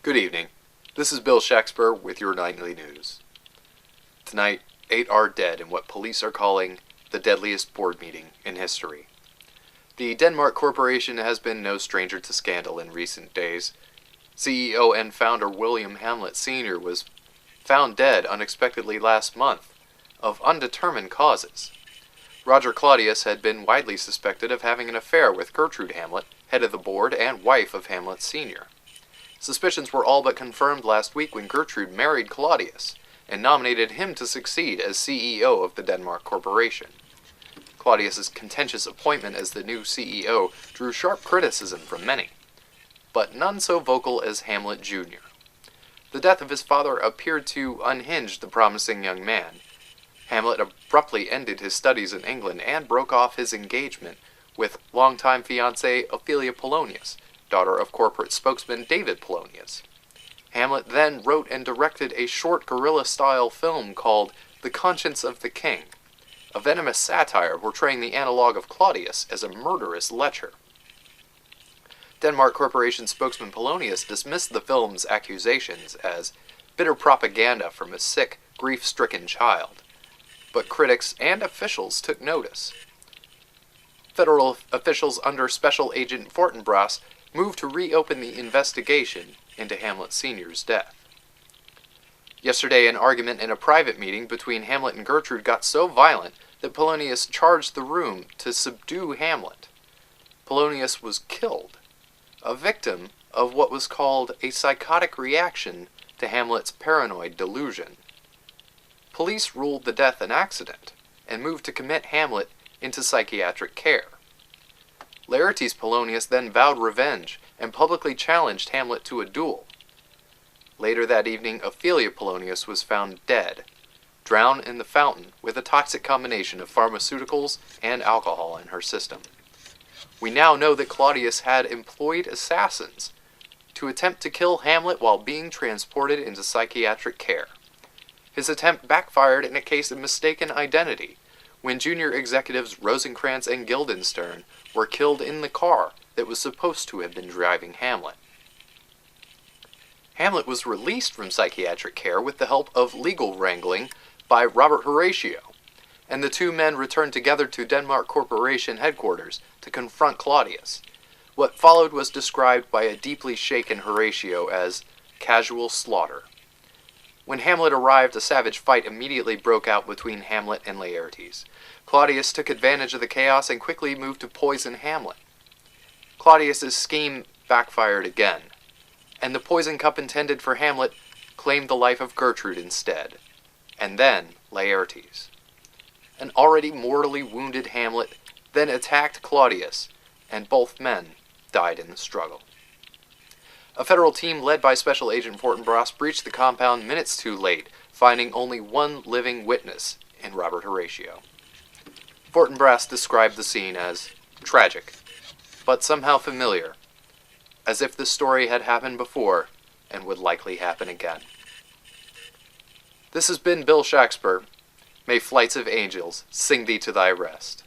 Good evening. This is Bill Shakespeare with your nightly news. Tonight, 8 are dead in what police are calling the deadliest board meeting in history. The Denmark Corporation has been no stranger to scandal in recent days. CEO and founder William Hamlet Sr. was found dead unexpectedly last month of undetermined causes. Roger Claudius had been widely suspected of having an affair with Gertrude Hamlet, head of the board and wife of Hamlet Sr. Suspicions were all but confirmed last week when Gertrude married Claudius and nominated him to succeed as CEO of the Denmark Corporation. Claudius's contentious appointment as the new CEO drew sharp criticism from many, but none so vocal as Hamlet Jr. The death of his father appeared to unhinge the promising young man. Hamlet abruptly ended his studies in England and broke off his engagement with longtime fiancée Ophelia Polonius, daughter of corporate spokesman David Polonius. Hamlet then wrote and directed a short guerrilla-style film called The Conscience of the King, a venomous satire portraying the analog of Claudius as a murderous lecher. Denmark Corporation spokesman Polonius dismissed the film's accusations as bitter propaganda from a sick, grief-stricken child, but critics and officials took notice. Federal officials under Special Agent Fortinbras moved to reopen the investigation into Hamlet Sr.'s death. Yesterday, an argument in a private meeting between Hamlet and Gertrude got so violent that Polonius charged the room to subdue Hamlet. Polonius was killed, a victim of what was called a psychotic reaction to Hamlet's paranoid delusion. Police ruled the death an accident and moved to commit Hamlet into psychiatric care. Laertes Polonius then vowed revenge and publicly challenged Hamlet to a duel. Later that evening, Ophelia Polonius was found dead, drowned in the fountain with a toxic combination of pharmaceuticals and alcohol in her system. We now know that Claudius had employed assassins to attempt to kill Hamlet while being transported into psychiatric care. His attempt backfired in a case of mistaken identity, when junior executives Rosencrantz and Guildenstern were killed in the car that was supposed to have been driving Hamlet. Hamlet was released from psychiatric care with the help of legal wrangling by Robert Horatio, and the two men returned together to Denmark Corporation headquarters to confront Claudius. What followed was described by a deeply shaken Horatio as casual slaughter. When Hamlet arrived, a savage fight immediately broke out between Hamlet and Laertes. Claudius took advantage of the chaos and quickly moved to poison Hamlet. Claudius's scheme backfired again, and the poison cup intended for Hamlet claimed the life of Gertrude instead, and then Laertes. An already mortally wounded Hamlet then attacked Claudius, and both men died in the struggle. A federal team led by Special Agent Fortinbras breached the compound minutes too late, finding only one living witness in Robert Horatio. Fortinbras described the scene as tragic, but somehow familiar, as if the story had happened before and would likely happen again. This has been Bill Shakespeare. May flights of angels sing thee to thy rest.